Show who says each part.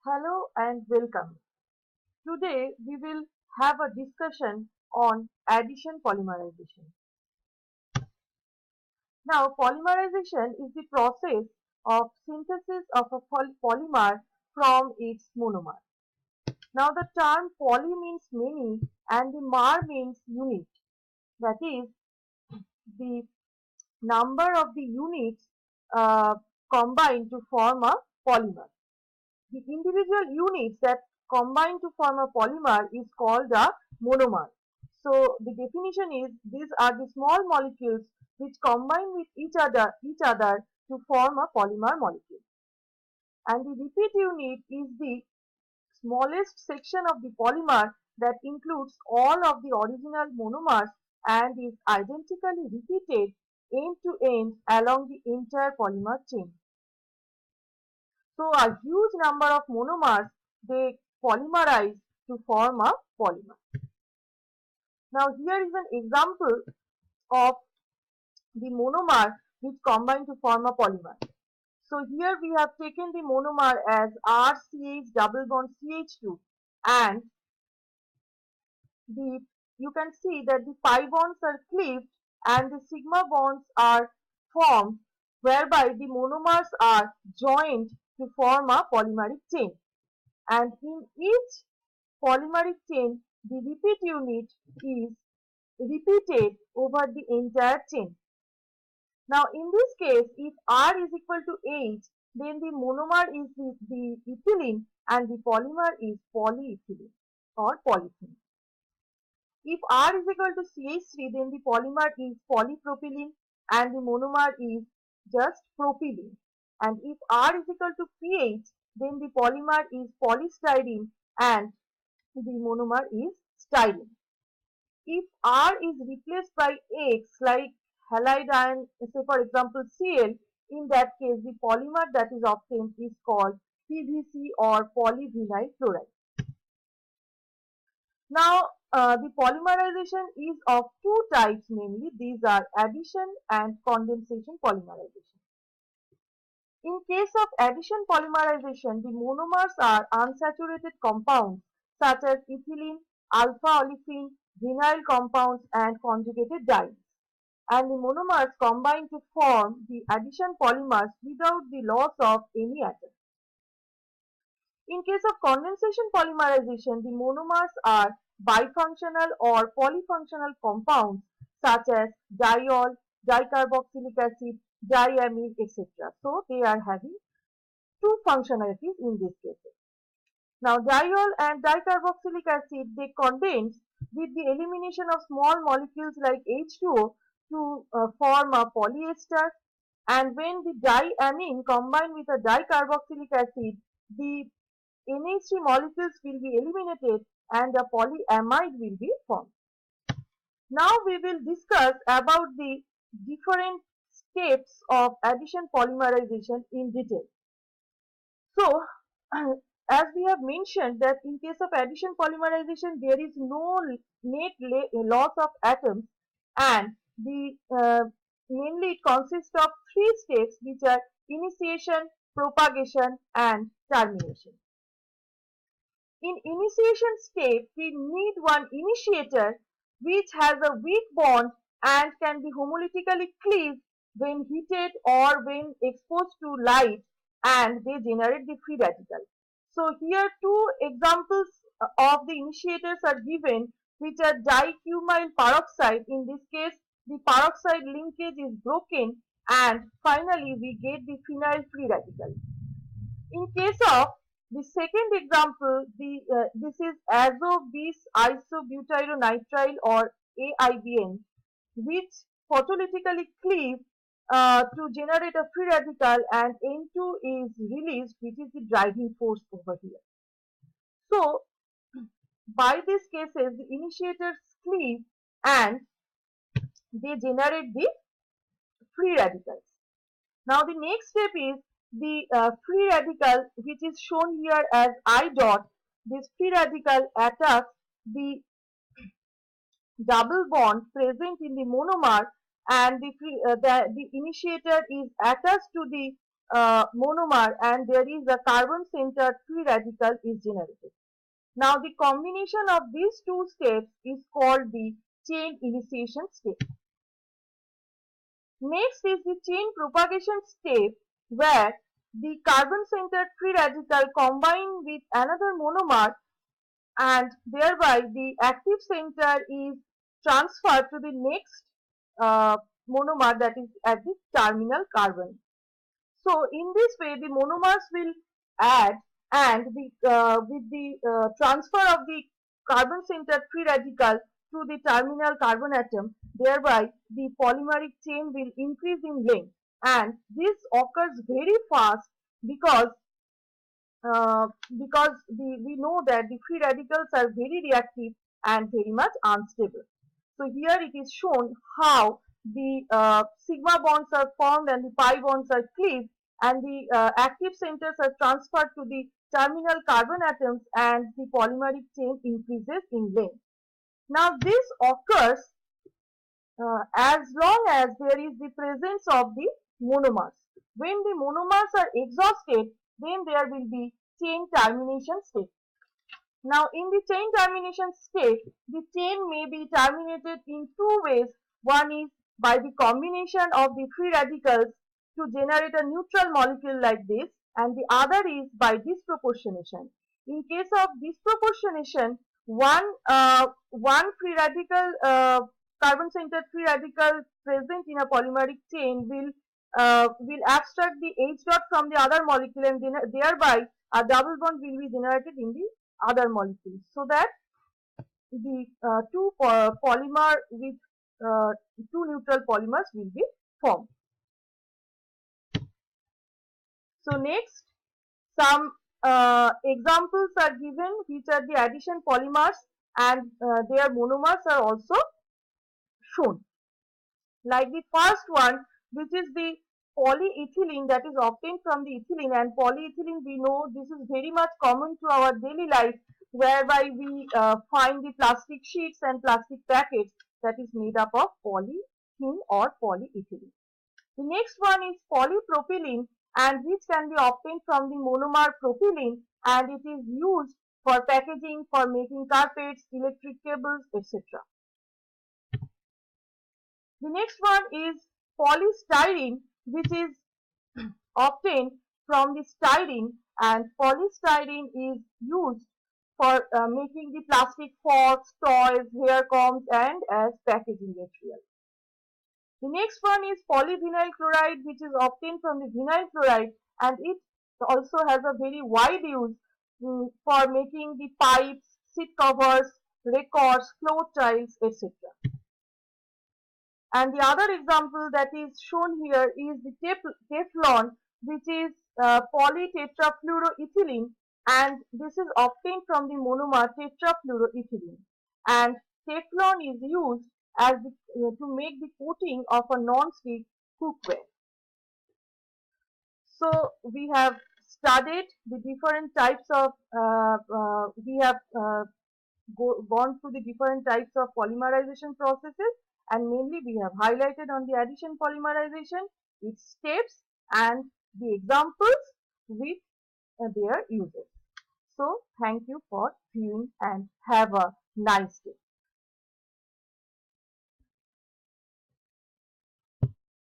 Speaker 1: Hello and welcome. Today we will have a discussion on addition polymerization. Now, polymerization is the process of synthesis of a polymer from its monomer. Now, the term poly means many and the mer means unit. That is, the number of the units uh, combined to form a polymer. The individual units that combine to form a polymer is called a monomer. So the definition is these are the small molecules which combine with each other to form a polymer molecule. And the repeat unit is the smallest section of the polymer that includes all of the original monomers and is identically repeated end to end along the entire polymer chain. So a huge number of monomers, they polymerize to form a polymer. Now here is an example of the monomer which combine to form a polymer. So here we have taken the monomer as RCH double bond CH2, and the you can see that the pi bonds are cleaved and the sigma bonds are formed, whereby the monomers are joined to form a polymeric chain. And in each polymeric chain, the repeat unit is repeated over the entire chain. Now, in this case, if R is equal to H, then the monomer is the ethylene and the polymer is polyethylene or polyethylene. If R is equal to CH3, then the polymer is polypropylene and the monomer is just propylene. And if R is equal to pH, then the polymer is polystyrene and the monomer is styrene. If R is replaced by X, like halide ion, say for example Cl, in that case the polymer that is obtained is called PVC or polyvinyl chloride. Now, the polymerization is of two types mainly. These are addition and condensation polymerization. In case of addition polymerization, the monomers are unsaturated compounds such as ethylene, alpha olefin, vinyl compounds and conjugated dyes. And the monomers combine to form the addition polymers without the loss of any atom. In case of condensation polymerization, the monomers are bifunctional or polyfunctional compounds such as diol, dicarboxylic acid, diamine, etc. So they are having two functionalities in this case. Now diol and dicarboxylic acid, they condense with the elimination of small molecules like H2O to form a polyester, and when the diamine combine with a dicarboxylic acid, the NH3 molecules will be eliminated and a polyamide will be formed. Now we will discuss about the different steps of addition polymerization in detail. So, as we have mentioned that in case of addition polymerization, there is no net loss of atoms, and the mainly it consists of three steps, which are initiation, propagation and termination. In initiation step, we need one initiator which has a weak bond and can be homolytically cleaved when heated or when exposed to light, and they generate the free radical. So here two examples of the initiators are given, which are dicumyl peroxide. In this case, the peroxide linkage is broken and finally we get the phenyl free radical. In case of the second example, this is azo-bis isobutyronitrile or AIBN, which photolytically cleave to generate a free radical, and N2 is released, which is the driving force over here. So, by these cases, the initiators cleave and they generate the free radicals. Now, the next step is the free radical, which is shown here as I dot. This free radical attacks the double bond present in the monomer, and the initiator is attached to the monomer and there is a carbon-centered free radical is generated. Now the combination of these two steps is called the chain initiation step. Next is the chain propagation step where the carbon-centered free radical combine with another monomer and thereby the active center is transferred to the next monomer that is at the terminal carbon. So in this way the monomers will add and with the transfer of the carbon centered free radical to the terminal carbon atom, thereby the polymeric chain will increase in length, and this occurs very fast because we know that the free radicals are very reactive and very much unstable. So here it is shown how the sigma bonds are formed and the pi bonds are cleaved and the active centers are transferred to the terminal carbon atoms and the polymeric chain increases in length. Now this occurs as long as there is the presence of the monomers. When the monomers are exhausted, then there will be chain termination step. Now in the chain termination step, the chain may be terminated in two ways. One is by the combination of the free radicals to generate a neutral molecule like this, and the other is by disproportionation. In case of disproportionation, one free radical carbon-centered free radical present in a polymeric chain will abstract the H dot from the other molecule and thereby a double bond will be generated in the other molecules, so that the two polymer with two neutral polymers will be formed. So next, some examples are given which are the addition polymers and their monomers are also shown. Like the first one, which is the polyethylene that is obtained from the ethylene, and polyethylene we know this is very much common to our daily life, whereby we find the plastic sheets and plastic packets that is made up of polythene or polyethylene. The next one is polypropylene, and which can be obtained from the monomer propylene, and it is used for packaging, for making carpets, electric cables, etc. The next one is polystyrene, which is obtained from the styrene, and polystyrene is used for making the plastic forks, toys, hair combs and as packaging material. The next one is polyvinyl chloride, which is obtained from the vinyl chloride, and it also has a very wide use for making the pipes, seat covers, records, floor tiles, etc. And the other example that is shown here is the Teflon, which is polytetrafluoroethylene, and this is obtained from the monomer tetrafluoroethylene. And Teflon is used as to make the coating of a non-stick cookware. So we have studied the different types of we have gone through the different types of polymerization processes, and mainly we have highlighted on the addition polymerization, its steps and the examples with their uses. So thank you for viewing and have a nice day.